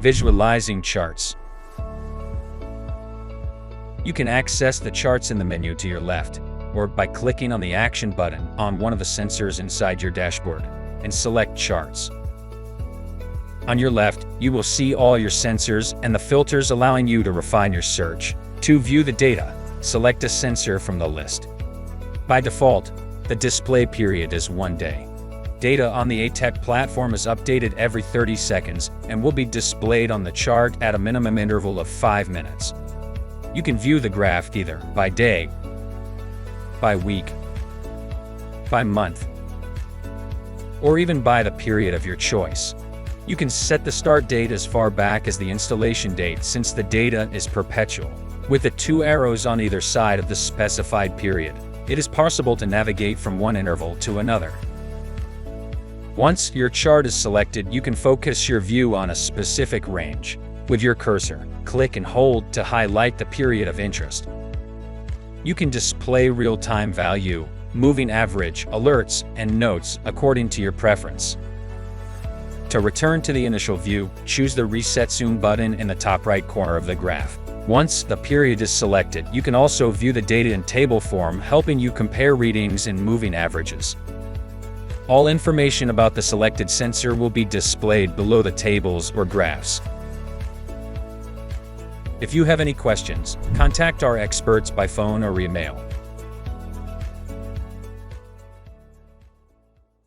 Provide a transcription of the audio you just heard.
Visualizing charts. You can access the charts in the menu to your left, or by clicking on the Action button on one of the sensors inside your dashboard, and select Charts. On your left, you will see all your sensors and the filters allowing you to refine your search. To view the data, select a sensor from the list. By default, the display period is 1 day. Data on the ATEC platform is updated every 30 seconds and will be displayed on the chart at a minimum interval of 5 minutes. You can view the graph either by day, by week, by month, or even by the period of your choice. You can set the start date as far back as the installation date since the data is perpetual. With the 2 arrows on either side of the specified period, it is possible to navigate from one interval to another. Once your chart is selected, you can focus your view on a specific range. With your cursor, click and hold to highlight the period of interest. You can display real-time value, moving average, alerts, and notes according to your preference. To return to the initial view, choose the Reset Zoom button in the top right corner of the graph. Once the period is selected, you can also view the data in table form, helping you compare readings and moving averages. All information about the selected sensor will be displayed below the tables or graphs. If you have any questions, contact our experts by phone or email.